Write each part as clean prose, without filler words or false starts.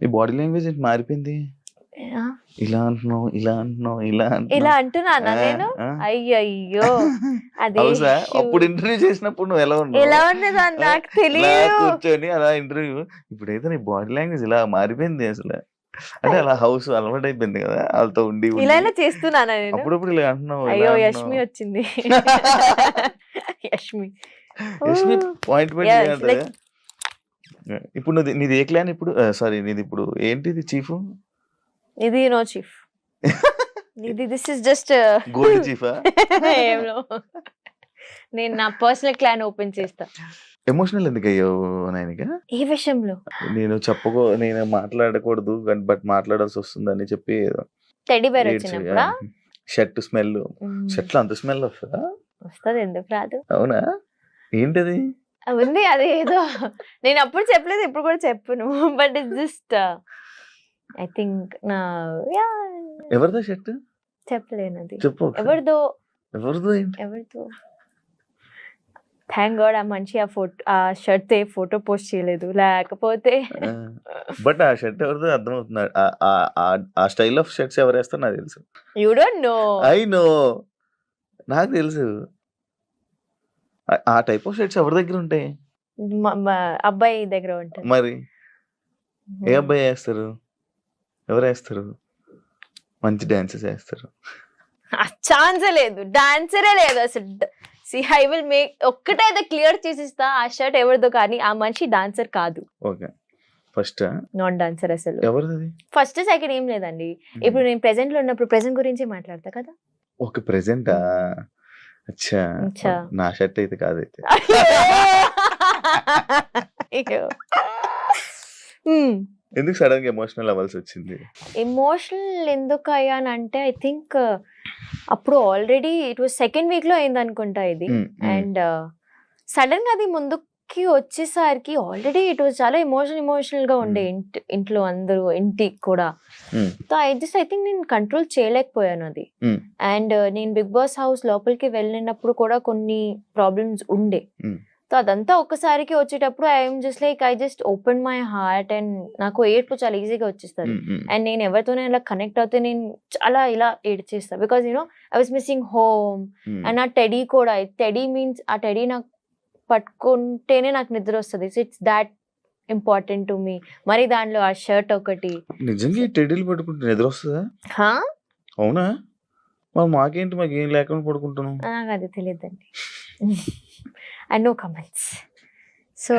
ఈ body language ఏంటి మారిపోయింది? ఆ! ఇలా అంటున్నావు, ఇలా అంటున్నావు, ఇలా ఇలా అంటున్నావు. అంటున్నానా ఆ! నేను? ఆ! అయ్యయ్యో! అదే హౌసా? ఇష్యూ. అప్పుడు ఇంటర్వ్యూ చేసినప్పుడు నువ్వు ఎలా ఉన్నావు? ఎలా ఉన్నదో ఆ! నాకు ఇలా తెలీదు. కూర్చొని అలా ఇంటర్వ్యూ ఇప్పుడైతే నీ బాడీ లాంగ్వేజ్ ఇలా మారిపోయింది అసలు. అంటే అలా హౌస్ అలవాటయిపోయింది కదా! ఆళ్ళతో ఉండి, ఇలా ఉండి. ఇలా చేస్తున్నానా నేను? అప్పుడప్పుడు ఇలా అంటున్నావు, ఇలా అయ్యో! అంటున్నావు. యష్మి వచ్చింది. Yashmi. Yashmi oh! Point point yeah! ఏమంటది? లైక్ ఇప్పుడు నీది ఏ క్లాన్ ఇప్పుడు? సారీ నీదిప్పుడు ఏంటిది చీఫు? ఇది నో చీఫ్. ఇది దిస్ ఇస్ జస్ట్ గోల్డ్ చీఫా? ఏమో. నేను నా పర్సనల్ క్లాన్ ఓపెన్ చేస్తా. ఎమోషనల్ ఎందుకయ్యావు నైనిక? ఏ విషయంలో? నేను మాట్లాడకూడదు బట్ మాట్లాడాల్సి వస్తుందని చెప్పి టెడ్డీ బేర్ ఏడ్చి వచ్చినప్పుడా? Shirt smell. షర్ట్‌లో అంత స్మెల్ వస్తదా? వస్తది, ఎందుకు రాదు? అవునా? ఏంటది? ఉంది అది ఏదో. నేను అప్పుడు చెప్పలేదు, ఇప్పుడు కూడా చెప్పను. But it's just I think నా యాహ్! ఎవరిదా షర్ట్? చెప్పలేనది. చెప్పు ఒకసారి. ఎవరిదో ఎవరిదో ఏంటి? ఎవరిదో. థ్యాంక్ గాడ్ ఆ మనిషి ఆ షర్ట్ ఫోటో పోస్ట్ చేయలేదు. లేకపోతే బట్ ఆ షర్ట్ ఎవరిదో అర్థమవుతుంది. ఆ స్టైల్ ఆఫ్ షర్ట్స్ ఎవరేస్తారో నాకు తెలుసు. You don't know. I know. నాకు తెలుసు. ఆ టైప్ ఆఫ్ షర్ట్స్ ఎవరి దగ్గర ఉంటాయి? అబ్బాయి దగ్గర ఉంటుంది. మరి ఏ అబ్బాయి వేస్తారు? ఎవరేస్తారు? మంచి డాన్సెస్ వేస్తారు. ఛాన్సే లేదు, డాన్సరే లేదు అసలు. సి ఐ విల్ మేక్ ఒక్కటైతే క్లియర్ చేసిస్తా, ఆ షర్ట్ ఎవరిదో కానీ ఆ మనిషి డాన్సర్ కాదు. ఓకే. ఫస్ట్ నాన్ డాన్సర్ అసలు. ఎవరిది? ఫస్ట్ సెకండ్ ఏం లేదండి. ఇప్పుడు నేను ప్రెసెంట్ లో ఉన్నప్పుడు ప్రెసెంట్ గురించి మాట్లాడతా కదా. ఓకే. ప్రెజెంటా? అచ్చా. అచ్చా. నా షర్ట్ అయితే కాదైతే. అయ్యో. హ్మ్. ఎందుకు సడన్ గా ఎమోషనల్ అవ్వాల్సి వచ్చింది? ఎమోషనల్ ఎందుకు అయ్యానంటే ఐ థింక్ అప్పుడు already it was second week లో అయింది అనుకుంటా ఇది. అండ్ సడన్ గా అది ముందుకి వచ్చేసరికి ఆల్రెడీ ఇట్ వాస్ చాలా ఎమోషనల్ గా ఉండే ఇంట్లో అందరూ, ఇంటికి కూడా. సో ఐ థింక్ నేను కంట్రోల్ చేయలేకపోయాను అది. అండ్ నేను బిగ్ బాస్ హౌస్ లోపలికి వెళ్ళినప్పుడు కూడా కొన్ని ప్రాబ్లమ్స్ ఉండే. సో అదంతా ఒక్కసారికి వచ్చేటప్పుడు I just open my heart and నాకు ఏడ్పు చాలా ఈజీగా వచ్చేస్తుంది. అండ్ నేను ఎవరితోనే ఇలా కనెక్ట్ అవుతే నేను చాలా ఇలా ఏడ్చేస్తాను. Because I was missing home. And ఆ టెడీ కూడా, టెడీ మీన్స్ ఆ టెడీ నాకు పట్టుకుంటేనే నాకు నిద్ర వస్తుంది. So it's that important to me. మరి దాంట్లో ఆ షర్ట్ ఒకటి. నిజంగా ఈ టెడ్డీలు పట్టుకుంటే నిద్ర వస్తుందా? అవునా? మరి మాకేంటి, మాకేం లేకుండా పడుకుంటున్నాం? నాకు అది తెలియదండి. I no comments. So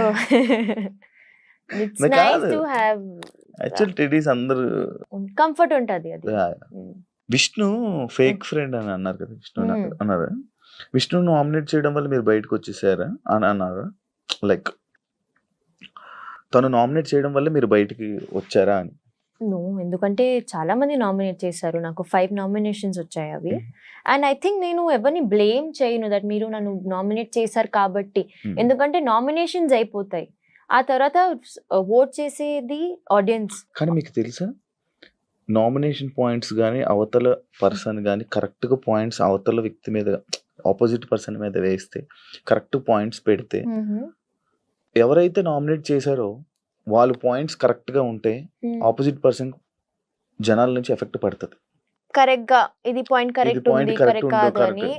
it's nice to have actual teddies అందరూ కంఫర్ట్ ఉంటది అది. విష్ణు ఫేక్ ఫ్రెండ్ అని అన్నారు కదా. విష్ణు అన్నారు. విష్ణు నామినేట్ చేయడం వల్ల మీరు బయటకు వచ్చేసారా అని అన్నారు. లైక్ తను నామినేట్ చేయడం వల్ల మీరు బయటికి వచ్చారా అని? నో, ఎందుకంటే చాలా మంది నామినేట్ చేశారు. నాకు 5 నామినేషన్స్ వచ్చాయి అవి. అండ్ ఐ థింక్ నేను ఎవరిని బ్లేమ్ చేయను దట్ మీరు నన్ను నామినేట్ చేశారు కాబట్టి. ఎందుకంటే నామినేషన్స్ అయిపోతాయి, ఆ తర్వాత ఓట్ చేసేది ఆడియన్స్. కానీ మీకు తెలుసా, నామినేషన్ పాయింట్స్ కానీ అవతల పర్సన్ కానీ కరెక్ట్గా పాయింట్స్ అవతల వ్యక్తి మీద, ఆపోజిట్ పర్సన్ మీద వేస్తే, కరెక్ట్ పాయింట్స్ పెడితే, ఎవరైతే నామినేట్ చేశారో వాళ్ళు పాయింట్స్ కరెక్ట్ గా ఉంటే ఆపోజిట్ పర్సన్ జనాల నుంచి ఎఫెక్ట్ పడుతుంది. కరెక్ట్ గా ఇది పాయింట్ కరెక్ట్ ఉంది, కరెక్ట్ కాదు అని.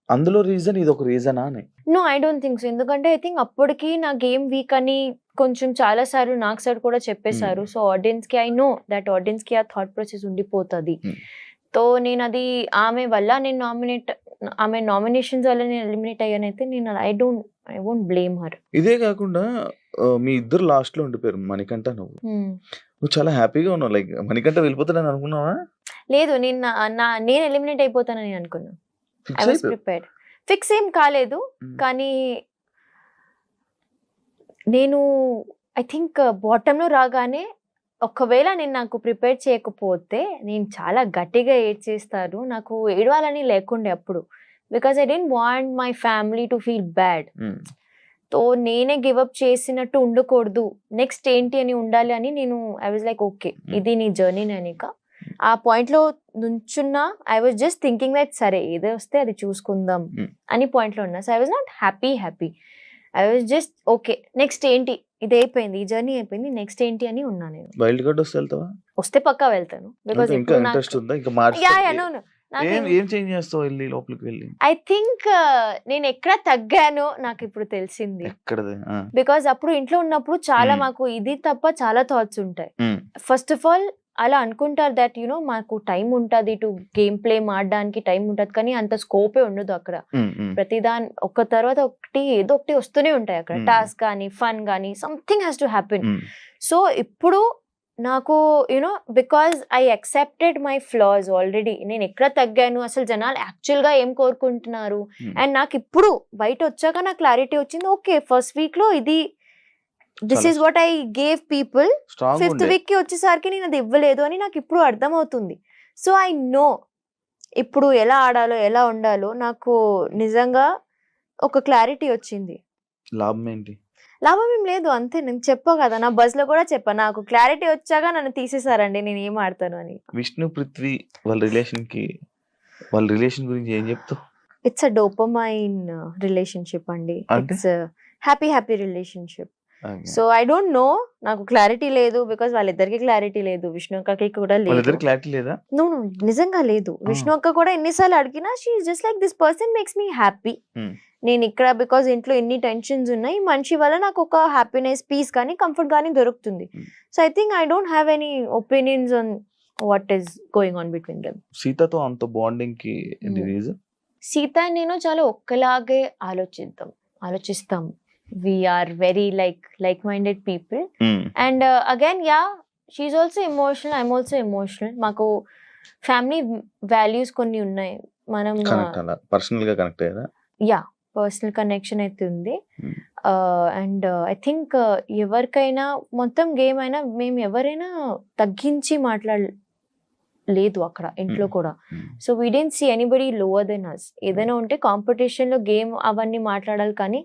అందులో రీజన్ ఇది ఒక రీజనా అని? No, I don't think so. ఎందుకంటే ఐ థింక్ అప్పటికి నా గేమ్ వీక్ అని కొంచెం చాలా సార్లు నాకు సైడ్ కూడా చెప్పేశారు. సో ఆడియన్స్ కి ఐ నో దట్ ఆడియన్స్ కి ఆ థాట్ ప్రాసెస్ ఉండిపోతుంది. సో నేను అది ఆమె వల్ల నేను ఆమె నామినేషన్స్ వల్ల నేను ఎలిమినేట్ అయ్యానైతే నేను ఐ వోంట్ బ్లేమ్ హర్. ఇదే కాకుండా మీ ఇద్దరు లాస్ట్ లో ఉండిపోయారు. మణికంఠ నువ్వు చాలా హ్యాపీగా ఉన్నావు. లైక్ మణికంఠ వెళ్ళిపోతానని అనుకున్నావా? లేదు, నేను ఎలిమినేట్ అయిపోతానని అనుకున్నాను. I was prepared. ఫిక్స్ ఏం కాలేదు, కానీ నేను ఐ థింక్ బాటమ్ లో రాగానే ఒకవేళ నేను నాకు ప్రిపేర్ చేయకపోతే నేను చాలా గట్టిగా ఏడ్చేస్తాను. నాకు ఏడవాలని లేకుండే అప్పుడు, because I don't want my family to feel bad. So నేనే గివప్ చేసినట్టు ఉండకూడదు, నెక్స్ట్ ఏంటి అని ఉండాలి అని నేను ఐ వాజ్ లైక్ ఓకే ఇది నీ జర్నీ అనేక ఆ పాయింట్ లో నుంచున్నా. I was just thinking that సరే ఏదో వస్తే అది చూసుకుందాం అని పాయింట్ లో ఉన్నా. So I was not happy. I was just okay next ఏంటి, ఇది అయిపోయింది, ఈ జర్నీ అయిపోయింది, నెక్స్ట్ ఏంటి అని ఉన్నా నేను. వైల్డ్ కార్డ్ వస్తే వెళ్తావా? వస్తే పక్కా వెళ్తాను బికాస్ ఇంకా ఇప్పుడు ఇంట్రెస్ట్ నాకు ఉందా? ఇంకా యా మార్చుతా యా నో నాకు ఏం చేంజ్ చేస్తావు వెళ్ళి లోపలికి వెళ్ళి? ఐ థింక్ నేను ఎక్కడ తగ్గానో నాకు ఇప్పుడు తెలిసింది. ఎక్కడది? బికాస్ అప్పుడు ఇంట్లో ఉన్నప్పుడు చాలా మాకు ఇది తప్ప చాలా థాట్స్ ఉంటాయి. ఫస్ట్ ఆఫ్ ఆల్ అలా అనుకుంటారు దట్ యునో మాకు టైం ఉంటుంది టు గేమ్ ప్లే ఆడడానికి టైం ఉంటుంది, కానీ అంత స్కోపే ఉండదు అక్కడ. ప్రతిదాని ఒక తర్వాత ఒకటి ఏదో ఒకటి వస్తూనే ఉంటాయి అక్కడ, టాస్క్ కానీ ఫన్ కానీ something has to happen. So ఇప్పుడు నాకు you know because I accepted my floss already, నేను ఎక్కడ తగ్గాను, అసలు జనాలు యాక్చువల్ గా ఏం కోరుకుంటున్నారు, అండ్ నాకు ఇప్పుడు బయట వచ్చాక నాకు క్లారిటీ వచ్చింది. ఓకే ఫస్ట్ వీక్ లో ఇది this is what I gave people, fifth week కి వచ్చేసరికి నేను అది ఇవ్వలేదు అని నాకు ఇప్పుడు అర్థమవుతుంది. సో ఐ నో ఇప్పుడు ఎలా ఆడాలో ఎలా ఉండాలో నాకు నిజంగా ఒక క్లారిటీ వచ్చింది. లాభం ఏంటి? లాభం ఏం లేదు, అంతే. నేను చెప్పా కదా, నా బస్ లో కూడా చెప్పా, నాకు క్లారిటీ వచ్చాక నన్ను తీసేసారండి, నేను ఏం ఆడతాను అని. విష్ణు పృథ్వీ వాళ్ళ రిలేషన్ గురించి ఏం చెప్తావు? ఇట్స్ అ డోపమైన్ రిలేషన్షిప్ అండి. It's happy relationship. So I don't know, నాకు క్లారిటీ లేదు బికాస్ వాళ్ళిద్దరికి క్లారిటీ లేదు, విష్ణు అక్కకి కూడా లేదు. క్లారిటీ లేదా? నో నిజంగా లేదు. విష్ణు అక్క కూడా ఎన్నిసార్లు అడిగినా she is just like this person makes me happy. నేను ఇక్కడ బికాస్ ఇంట్లో ఎన్ని టెన్షన్స్ ఉన్నాయి, మనిషి వల్ల నాకు ఒక హ్యాపీనెస్, పీస్ కానీ కంఫర్ట్ కానీ దొరుకుతుంది. So I think I don't have any opinions on what is going on between them. సీతతో అంత బాండింగ్ కి రీజన్? సీత నేను చాలా ఒక్కలాగే ఆలోచిస్తాం. We are very like-minded people. And again, yeah, she's also emotional, I'm also emotional. మాకు family values కొన్ని ఉన్నాయి. మనం పర్సనల్ గా కనెక్ట్ అయ్యారా? యా, పర్సనల్ కనెక్షన్ అయితే ఉంది. అండ్ ఐ థింక్ ఎవరికైనా మొత్తం గేమ్ అయినా మేము ఎవరైనా తగ్గించి మాట్లాడలేదు అక్కడ ఇంట్లో కూడా. So we didn't see anybody lower than us. ఏదైనా ఉంటే కాంపిటీషన్ లో గేమ్ అవన్నీ మాట్లాడాలి, కానీ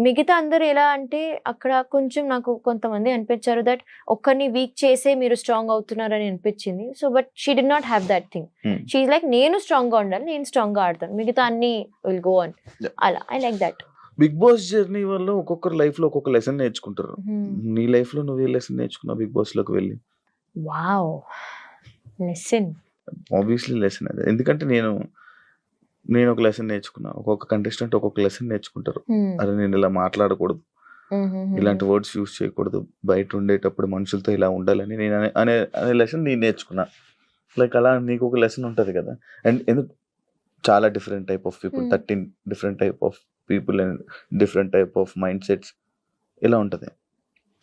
మిగతా అందరూ ఎలా అంటే అక్కడ కొంచెం నాకు కొంతమంది అనిపించారు దట్ ఒక్కరిని వీక్ చేసే మీరు స్ట్రాంగ్ అవుతున్నారని అనిపించింది. So but she did not have that thing. She like నేను స్ట్రాంగ్ గా ఉండాలి, నేను స్ట్రాంగ్ గా ఆడతాను, మిగతా అన్ని విల్ గో ఆన్. అలా I like that. Bigg Boss journey వల్ల ఒక్కొక్కరు లైఫ్ లో ఒక్కొక్క లెసన్ నేర్చుకుంటారు. నీ లైఫ్ లో నువ్వు ఏ లెసన్ నేర్చుకున్నావు బిగ్ బాస్ లోకి వెళ్ళి? వావ్, లెసన్ ఆబ్వియస్లీ లెసన్ అదే. ఎందుకంటే నేను ఒక లెసన్ నేర్చుకున్నా, ఒక్కొక్క కంటెస్టెంట్ ఒక్కొక్క లెసన్ నేర్చుకుంటారు. అరే నేను ఇలా మాట్లాడకూడదు, ఇలాంటి వర్డ్స్ యూజ్ చేయకూడదు, బయట ఉండేటప్పుడు మనుషులతో ఇలా ఉండాలని నేను అనే లెసన్ నేను నేర్చుకున్నా. లైక్ అలా నీకు ఒక లెసన్ ఉంటుంది కదా. అండ్ ఎందుకు చాలా different type of people, 13 different type of people and different type of mind sets ఇలా ఉంటుంది.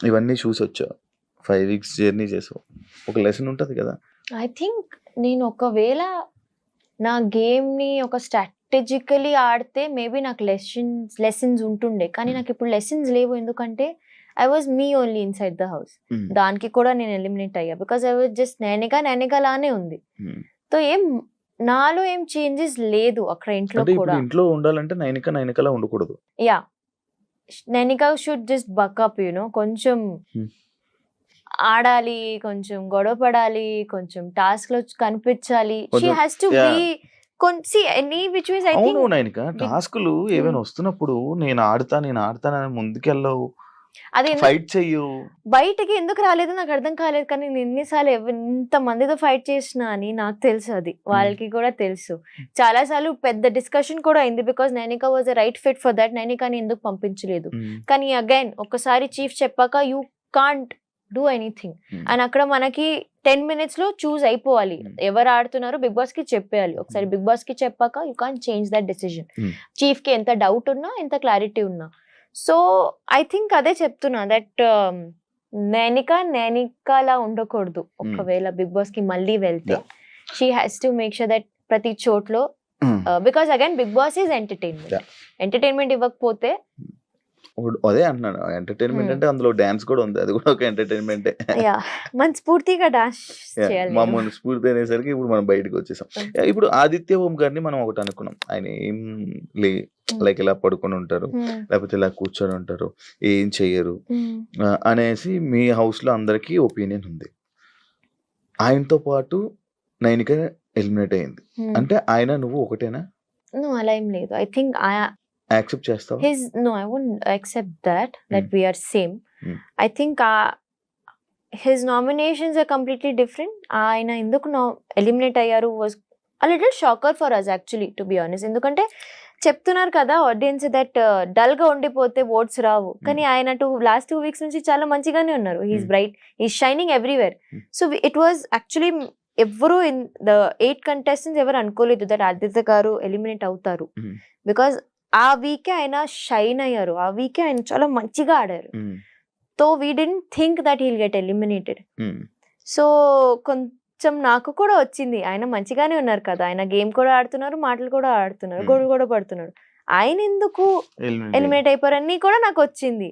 ఇవన్నీ చూసి వచ్చావు, 5 weeks జర్నీ చేసావు, ఒక లెసన్ ఉంటుంది కదా. ఐ థింక్ నేను ఒకవేళ నా గేమ్ ని ఒక స్ట్రాటజికలీ ఆడితే మేబీ నాకు లెసన్స్ ఉంటుండే, కానీ నాకు ఇప్పుడు లెసన్స్ లేవు. ఎందుకంటే I was me only inside the house. దానికి కూడా నేను ఎలిమినేట్ అయ్యా బికాస్ ఐ వాజ్ జస్ట్ నేనిగా లానే ఉంది. సో నాలో ఏం చేంజెస్ లేదు అక్కడ ఇంట్లో కూడా. ఇంట్లో ఉండాలంటే నైనికలా ఉండకూడదు. Yeah, Nainika should just buck up కొంచెం ఆడాలి, కొంచెం గొడవ పడాలి, కొంచెం టాస్క్ లో కనిపించాలి. She has to be any which ways. I think Nainika టాస్క్లు ఏమైనా వస్తున్నప్పుడు నేను ఆడతానని ముందుకెళ్ళవు, అది ఫైట్ చెయ్యు. బయటకి ఎందుకు రాలేదు నాకు అర్థం కాలేదు, కానీ నేను ఎన్నిసార్లు ఎంత మందితో ఫైట్ చేసినా అని నాకు తెలుసు, అది వాళ్ళకి కూడా తెలుసు. చాలా సార్లు పెద్ద డిస్కషన్ కూడా అయింది because Nainika was a right fit for that. నైనికాని ఎందుకు పంపించలేదు, కానీ అగైన్ ఒకసారి చీఫ్ చెప్పాక you can't do anything. And అక్కడ మనకి 10 minutes లో చూస్ అయిపోవాలి, ఎవరు ఆడుతున్నారో బిగ్ బాస్ కి చెప్పేయాలి. ఒకసారి బిగ్ బాస్ కి చెప్పాక you can't change that decision. Chief కి ఎంత డౌట్ ఉన్నా, ఎంత క్లారిటీ ఉన్నా. సో ఐ థింక్ అదే చెప్తున్నా దట్ నైనికాలా ఉండకూడదు. ఒకవేళ బిగ్ బాస్ కి మళ్ళీ వెళ్తే she has to make sure that ప్రతి చోట్లో, because again Bigg boss is entertainment ఇవ్వకపోతే అదే అంటున్నాను. ఎంటర్టైన్మెంట్ అంటే అందులో డాన్స్ కూడా ఉంది, అది కూడా ఒక ఎంటర్టైన్మెంటే. మనస్ఫూర్తిగా డాన్స్ చేయాలి. మామూలు స్ఫూర్తి అనేసరికి ఇప్పుడు మనం బయటకు వచ్చేసాం. ఇప్పుడు ఆదిత్య ఓం గారిని మనం ఒకటి అనుకున్నాం, ఆయన ఏం లైక్ ఇలా పడుకొని ఉంటారు, లేకపోతే ఇలా కూర్చొని ఉంటారు, ఏం చెయ్యరు అనేసి మీ హౌస్ లో అందరికి ఒపీనియన్ ఉంది. ఆయనతో పాటు నైనిక ఎలిమినేట్ అయింది అంటే ఆయన నువ్వు ఒకటేనా? అలా ఏం లేదు. ఐ థింక్ యాక్సెప్ట్ చేస్తావా? No, I wouldn't accept that we are same. I think his nominations are completely different. ఆయన ఎందుకు ఎలిమినేట్ అయ్యారు was a little shocker for us actually, to be honest. ఎందుకంటే చెప్తున్నారు కదా ఆడియన్స్ దట్ డల్ గా ఉండిపోతే oats రావు, కానీ ఆయన లాస్ట్ 2 weeks నుంచి చాలా మంచిగానే ఉన్నారు. He's bright, he's shining everywhere. So it was actually ఎవరు ఇన్ ద 8 contestants ఎవరు అనుకోలేదు దట్ ఆదిత్య గారు ఎలిమినేట్ అవుతారు. బికాస్ ఆ వీకే ఆయన షైన్ అయ్యారు, ఆ వీకే ఆయన చాలా మంచిగా ఆడారు. So we dent think that heal get eliminated. So కొంచెం నాకు కూడా వచ్చింది, ఆయన మంచిగానే ఉన్నారు కదా, ఆయన గేమ్ కూడా ఆడుతున్నారు, మాటలు కూడా ఆడుతున్నారు, గొడవ కూడా పడుతున్నారు, ఆయన ఎందుకు ఎలిమినేట్ అయిపోయారని కూడా నాకు వచ్చింది.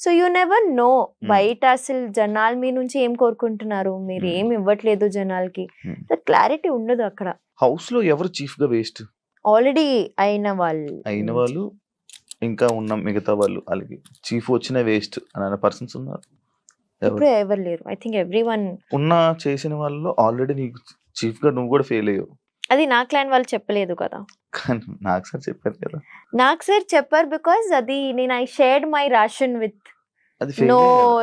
సో యూ నెవర్ నో బయట అసలు జనాలు మీ నుంచి ఏం కోరుకుంటున్నారు, మీరు ఏం ఇవ్వట్లేదు జనాలకి, క్లారిటీ ఉండదు అక్కడ. హౌస్ లో ఎవరు చీఫ్ గా వేస్ట్? ఆల్రెడీ అయిన వాళ్ళు ఇంకా ఉన్న మిగతా వాళ్ళు అలాగే చీఫ్ వచ్చిన వేస్ట్ అనే పర్సన్స్ ఉన్నారు? ఇప్పుడు ఎవరు లేరు. ఐ థింక్ ఎవ్రీవన్ ఉన్న చేసిన వాళ్ళలో ఆల్రెడీ నీకు చీఫ్ గా నువ్వు కూడా ఫెయిల్ అయ్యావు. అది నా క్లాన్ వాళ్ళు చెప్పలేదు కదా. నాకు సార్ చెప్పారు కదా. నాకు సార్ చెప్పారు బికాస్ అది నేను I shared my ration with no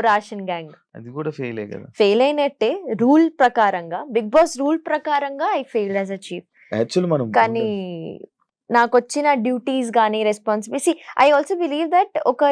ration gang. అది కూడా ఫెయిల్ కదా. ఫెయిల్ అయినట్టే రూల్ ప్రకారంగా, బిగ్ బాస్ రూల్ ప్రకారంగా I failed as a chief. Actually మనం కానీ నాకు వచ్చిన డ్యూటీస్ కానీ responsibility, I also believe that ఒక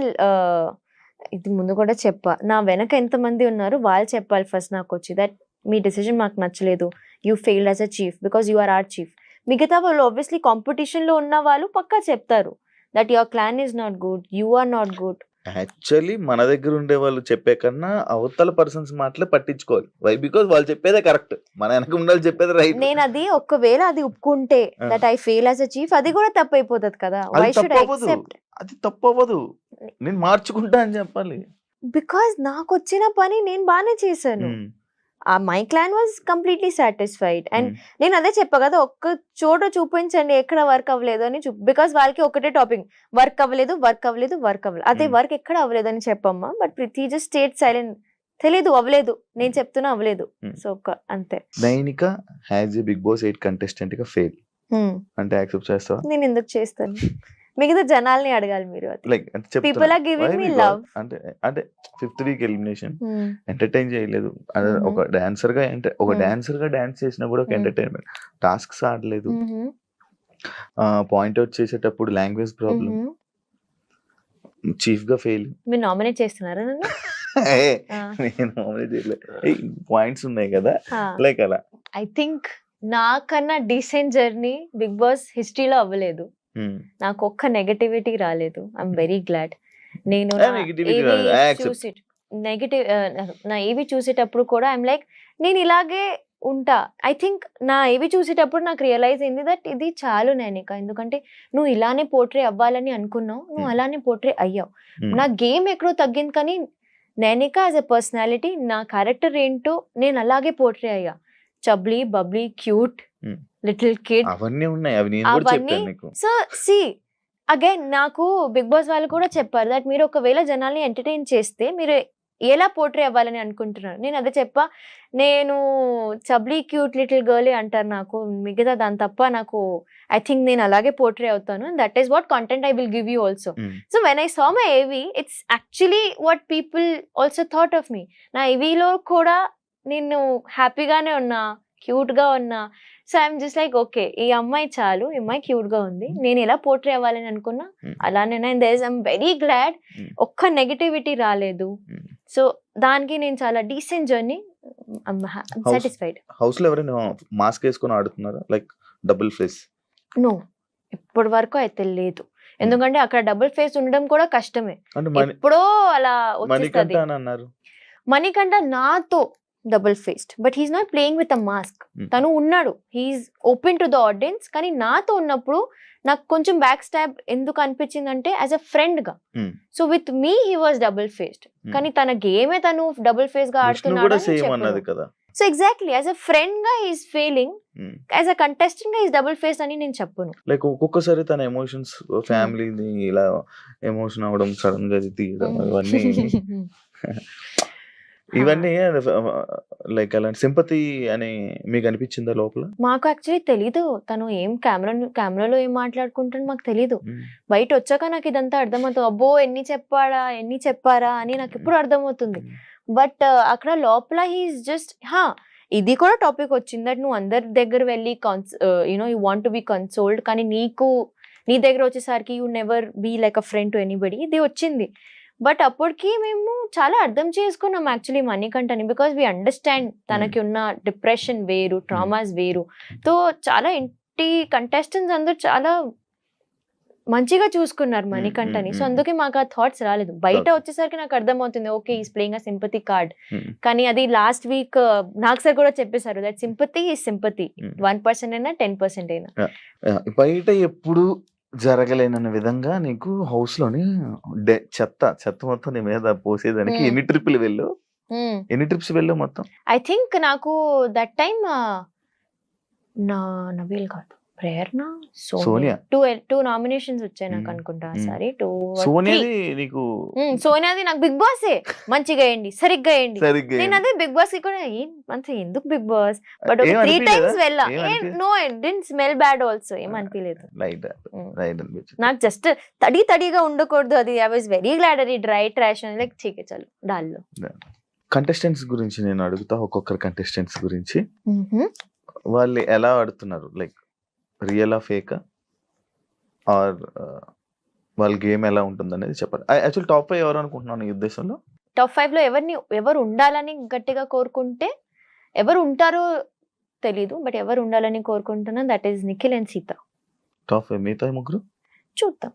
ఇది ముందు కూడా చెప్పా, నా వెనక ఎంతమంది ఉన్నారు వాళ్ళు చెప్పాలి ఫస్ట్ నాకు వచ్చి దట్ మీ డెసిజన్ మాకు నచ్చలేదు, you failed as a chief because you are our chief. మిగతా వాళ్ళు ఆబ్వియస్లీ కాంపిటీషన్లో ఉన్న వాళ్ళు పక్కా చెప్తారు that your clan is not good, you are not good. Actually మన దగ్గర ఉండే వాళ్ళు చెప్పే కన్నా అవతల పర్సన్స్ మాటలే పట్టించుకోవాలి. వై? బికాజ్ వాళ్ళు చెప్పేదే కరెక్ట్, మన వెనక ఉండాలి చెప్పేది రైట్. నేను అది ఒకవేళ అది ఒప్పుకుంటే that I fail as a chief, అది కూడా తప్పు అయిపోతుంది కదా. Why should I accept? అది తప్పు అవ్వదు, నేను మార్చుకుంటా అని చెప్పాలి. బికాజ్ నాకు వచ్చిన పని నేను బాగానే చేశాను. My clan was completely satisfied. And నేను అదే చెప్పా కదా, ఒక్క చోట చూపించండి ఎక్కడ వర్క్ అవ్వలేదు అని బికాస్ వాళ్ళకి ఒకటే టాపిక్, వర్క్ అవ్వలేదు వర్క్ అవ్వలేదు వర్క్ అవ్వలేదు, అదే వర్క్ ఎక్కడ అవ్వలేదు అని చెప్పమ్మా. But Preethi just state silent, తెలీదు అవ్వలేదు, నేను చెప్తున్నా అవ్వలేదు. సో అంతే. Nainika has a Bigg Boss 8 contestant గా ఫెయిల్ అంటే యాక్సెప్ట్ చేస్తావా? నేను ఎందుకు చేస్తాను, మిగతా జనాల్ని అడగాలి మీరు. Like people are giving me love. అంటే 5th week ఎలిమినేషన్ ఎంటర్టైన్ చేయలేదు. ఒక డాన్సర్ గా డాన్స్ చేసినా కూడా ఒక ఎంటర్టైన్మెంట్. టాస్క్స్ ఆడలేదు, పాయింట్ అవుట్ చేసేటప్పుడు లాంగ్వేజ్ ప్రాబ్లం, చీఫ్ గా ఫెయిల్. మీరు నామినేట్ చేస్తున్నారా నన్ను? నేను నామినేట్ చేయలేదు, పాయింట్స్ ఉన్నాయి కదా లైక్ అలా. ఐ థింక్ నాకన్నా డీసెంట్ జర్నీ బిగ్ బాస్ హిస్టరీలో అవ్వలేదు. నాకు ఒక్క నెగటివిటీ రాలేదు. I'm very glad. నేను నా ఏవి చూసేటప్పుడు కూడా ఐఎమ్ లైక్ నేను ఇలాగే ఉంటా. ఐ థింక్ నా ఏవి చూసేటప్పుడు నాకు రియలైజ్ అయింది దట్ ఇది చాలు నైనిక, ఎందుకంటే నువ్వు ఇలానే పోర్ట్రే అవ్వాలని అనుకున్నావు, నువ్వు అలానే పోర్ట్రే అయ్యావు. నా గేమ్ ఎక్కడో తగ్గింది, కానీ నైనిక యాజ్ ఎ పర్సనాలిటీ, నా క్యారెక్టర్ ఏంటో నేను అలాగే పోర్ట్రే అయ్యా. చబ్లీ, బబ్లీ, క్యూట్, లిటిల్ కిడ్, అవన్నీ ఉన్నాయి. అవన్నీ సో సి అగైన్ నాకు బిగ్ బాస్ వాళ్ళు కూడా చెప్పారు దట్ మీరు ఒకవేళ జనాల్ని ఎంటర్టైన్ చేస్తే మీరు ఎలా పోర్ట్రే అవ్వాలని అనుకుంటున్నారు. నేను అదే చెప్పా, నేను చబ్లీ, క్యూట్, లిటిల్ గర్లే అంటారు నాకు, మిగతా దాని తప్ప నాకు ఐ థింక్ నేను అలాగే పోర్ట్రే అవుతాను. That is what content I will give you also. So when I saw my AV, it's actually what people also thought of me. నా ఏవీలో కూడా నేను హ్యాపీగానే ఉన్నా, క్యూట్ గా ఉన్నా. So I'm just like okay, ఈ అమ్మాయి చాలు, ఈ అమ్మాయి క్యూట్ గా ఉంది, నేను ఎలా పోర్ట్రే అవ్వాలని అనుకున్నా అలానే. ఐఎమ్ వెరీ గ్లాడ్ ఒక్క నెగటివిటీ రాలేదు. సో దానికి నేను చాలా డీసెంట్ జర్నీ, సాటిస్ఫైడ్. హౌస్ లో ఎవరైనా మాస్క్ వేసుకొని ఆడుతున్నారా, లైక్ డబుల్ ఫేస్? నో, ఇప్పటి వరకు అయితే లేదు. ఎందుకంటే అక్కడ డబుల్ ఫేస్ ఉండడం కూడా కష్టమే, ఎప్పుడో అలా వచ్చేస్తుంది. మణికంఠ నాతో double faced, but he's not playing with a mask. తను ఉన్నాడు, he's open to the audience, కానీ నాతో ఉన్నప్పుడు నాకు కొంచెం బ్యాక్ స్టాబ్ ఎందుకు అనిపించింది అంటే యాజ్ అ ఫ్రెండ్ గా. So with me he was double faced, కానీ తన గేమే తను డబుల్ ఫేస్ గా ఆడుతున్నాడు. So exactly as a friend గా he's feeling, as a contestant గా హీస్ డబుల్ ఫేస్ అని నేను చెప్పను. లైక్ ఒక్కొక్కసారి తన ఎమోషన్స్, ఫ్యామిలీని ఇలా ఎమోషన్ అవ్వడం, సడన్ గా తీయడం, ఇవన్నీ ఇవన్నీ లైక్ అలాంటి సింపతి అని మీకు అనిపించిందా లోపల? మాకు యాక్చువల్లీ తెలీదు తను ఏం కెమెరాలో ఏం మాట్లాడుకుంటాడో మాకు తెలీదు. బయట వచ్చాక నాకు ఇదంతా అర్థమవుతుంది. అబ్బో ఎన్ని చెప్పారా అని నాకు ఇప్పుడు అర్థమవుతుంది. బట్ అక్కడ లోపల హీఈస్ జస్ట్ ఇది కూడా టాపిక్ వచ్చింది దట్ నువ్వు అందరి దగ్గర వెళ్ళి you want to be consoled, కానీ నీ దగ్గర వచ్చేసరికి you never be like a friend to anybody, ఇది వచ్చింది. బట్ అప్పటికి మేము చాలా అర్థం చేసుకున్నాం యాక్చువల్లీ మణికంఠని, బికాస్ వీ అండర్స్టాండ్ తనకి ఉన్న డిప్రెషన్ వేరు, ట్రామాస్ వేరు. సో చాలా ఇంటి కంటెస్టెంట్స్ అందరూ చాలా మంచిగా చూసుకున్నారు మణికంఠని. సో అందుకే మాకు ఆ థాట్స్ రాలేదు. బయట వచ్చేసరికి నాకు అర్థమవుతుంది okay is playing a sympathy card, కానీ అది లాస్ట్ వీక్ నాకు సార్ కూడా చెప్పేశారు దట్ సింపతి ఈజ్ సింపతి, 1% అయినా 10% అయినా. బయట ఎప్పుడు జరగలేనన్న విధంగా నీకు హౌస్ లోని చెత్త మొత్తం నీ మీద పోసేదానికి ఎన్ని ట్రిప్లు వెళ్ళావు? ఎన్ని ట్రిప్స్ వెళ్ళావు మొత్తం? ఐ థింక్ నాకు దట్ టైమ్ నబీల్ కాదు, ప్రేరణ, సోనియా, టూ నామినేషన్స్ వచ్చాయి నాకు అనుకుంటా. సారీ సోనియాది నాకు బిగ్ బాస్ మంచిగా వేయండి, సరిగ్గా వేయండి. నేను అదే బిగ్ బాస్ కి కూడా మంచి ఎందుకు బిగ్ బాస్, బట్ 3 times వెళ్ళా. No it didn't smell bad also, ఏం అనిపించలేదు నాకు. జస్ట్ తడిగా ఉండకూడదు అది. ఐ వాజ్ వెరీ గ్లాడ్ అది డ్రై ట్రాష్ అని లైక్ చీకే చాలు డాల్లో. కంటెస్టెంట్స్ గురించి నేను అడుగుతా, ఒక్కొక్కరు కంటెస్టెంట్స్ గురించి. వాళ్ళు ఎలా ఆడుతున్నారు, లైక్ రియల్ ఫేక్ ఆర్ వాళ్ళ గేమ్ ఎలా ఉంటుంది అనేది చెప్పండి. యాక్చువల్ టాప్ 5 ఎవరు అనుకుంటున్నాను ఈ ఉద్దేశంలో? టాప్ 5 లో ఎవరు ఉండాలని గట్టిగా కోరుకుంటే, ఎవరు ఉంటారో తెలీదు బట్ ఎవరు ఉండాలని కోరుకుంటున్నా that is Nikhil and Sita. Top 5 మిగతా ముగ్గురు చూద్దాం.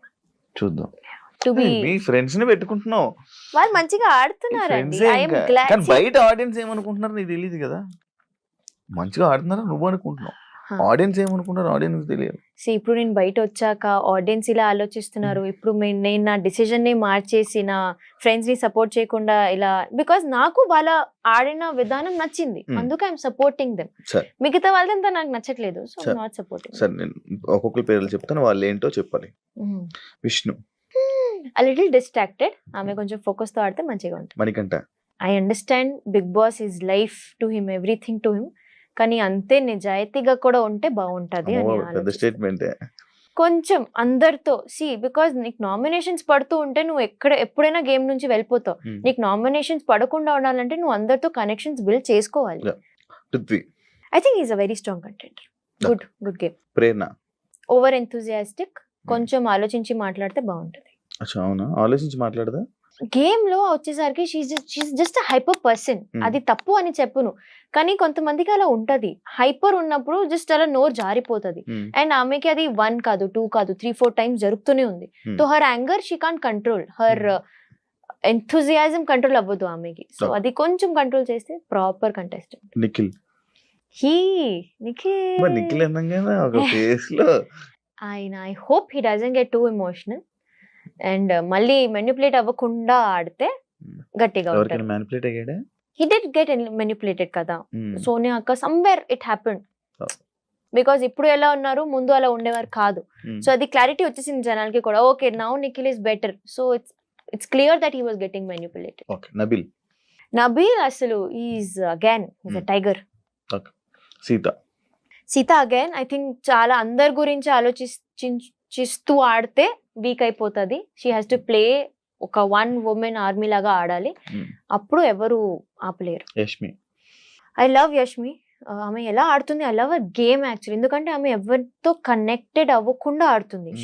మీ ఫ్రెండ్స్ ని పెట్టుకుంటున్నావు, వాళ్ళు మంచిగా ఆడుతున్నారండి. బయట ఆడియన్స్ ఏమనుకుంటున్నారు నీకు తెలియదు కదా. మంచిగా ఆడుతున్నారా నువ్వు అనుకుంటున్నావు, ఆడియన్స్ ఏమనుకుంటారు ఆడియన్స్ తెలియదు. ఇప్పుడు నేను బయట వచ్చాక ఆడియన్స్ ఇలా ఆలోచిస్తున్నారు. ఇప్పుడు నేను నా డిసిజన్ ని మార్చేసి నా ఫ్రెండ్స్ ని సపోర్ట్ చేయకుండా ఇలా, బికాస్ నాకు వాళ్ళ ఆడిన విధానం నచ్చింది, అందుకే ఐఎమ్ సపోర్టింగ్ దెమ్. మిగతా వాళ్ళంతా నాకు నచ్చట్లేదు, సో నాట్ సపోర్టింగ్. సరే నేను ఒక్కొక్కరి పేర్లు చెప్తాను, వాళ్ళు ఏంటో చెప్పాలి. విష్ణు a little distracted, ఆమె కొంచెం ఫోకస్ తో ఆడితే మంచిగా ఉంటుంది. Manikanta I understand Bigg boss is life to him, everything to him, కానీ అంతే నిజాయితీగా కూడా ఉంటే బాగుంటది అని కొంచెం అందరితో. బికాజ్ నీకు నామినేషన్స్ పడుతూ ఉంటే నువ్వు ఎప్పుడైనా గేమ్ నుంచి వెళ్ళిపోతావు. నీకు నామినేషన్స్ పడకుండా ఉండాలంటే నువ్వు అందరితో కనెక్షన్స్ బిల్డ్ చేసుకోవాలి. I think is a very strong contender. Good game. Prerana over enthusiastic, కొంచెం ఆలోచించి మాట్లాడితే బాగుంటది. ఆలోచించి మాట్లాడదా గేమ్ లో వచ్చేసరికి షీఈస్ జస్ట్ హైపర్ పర్సన్. అది తప్పు అని చెప్పును, కానీ కొంతమందికి అలా ఉంటది. హైపర్ ఉన్నప్పుడు జస్ట్ అలా నోరు జారిపోతుంది. అండ్ ఆమెకి అది 1 కాదు 2 కాదు 3-4 times జరుగుతూనే ఉంది. So her anger she can't control, her enthusiasm control అవ్వదు ఆమెకి. సో అది కొంచెం కంట్రోల్ చేస్తే proper contestant. Nikhil I hope he doesn't get two emotional and మళ్ళీ మెనిపులేట్ అవ్వకుండా ఆడితే గట్టిగా ఉంటారు. He did get manipulated కదా సోనియా అక్క, సమ్వేర్ ఇట్ హ్యాపెండ్. బికాస్ ఇప్పుడు ఎలా ఉన్నారు, ముందు అలా ఉండేవారు కాదు. సో అది క్లారిటీ వచ్చేసింది జనాలకి కూడా. Okay now Nikhil is better, so it's clear that he was getting manipulated. Nabeel అసలు is again a tiger. Seetha again I think చాలా అందరి గురించి ఆలోచిస్తూ ఆడితే వీక్ అయిపోతుంది. షీ హ్యాస్ టు ప్లే ఒక 1 woman ఆర్మీ లాగా ఆడాలి, అప్పుడు ఎవరు ఆపలేరు. I love Yashmi. ఆమె ఎలా ఆడుతుంది, I love her game actually. ఎందుకంటే ఆమె ఎవరితో కనెక్టెడ్ అవ్వకుండా ఆడుతుంది.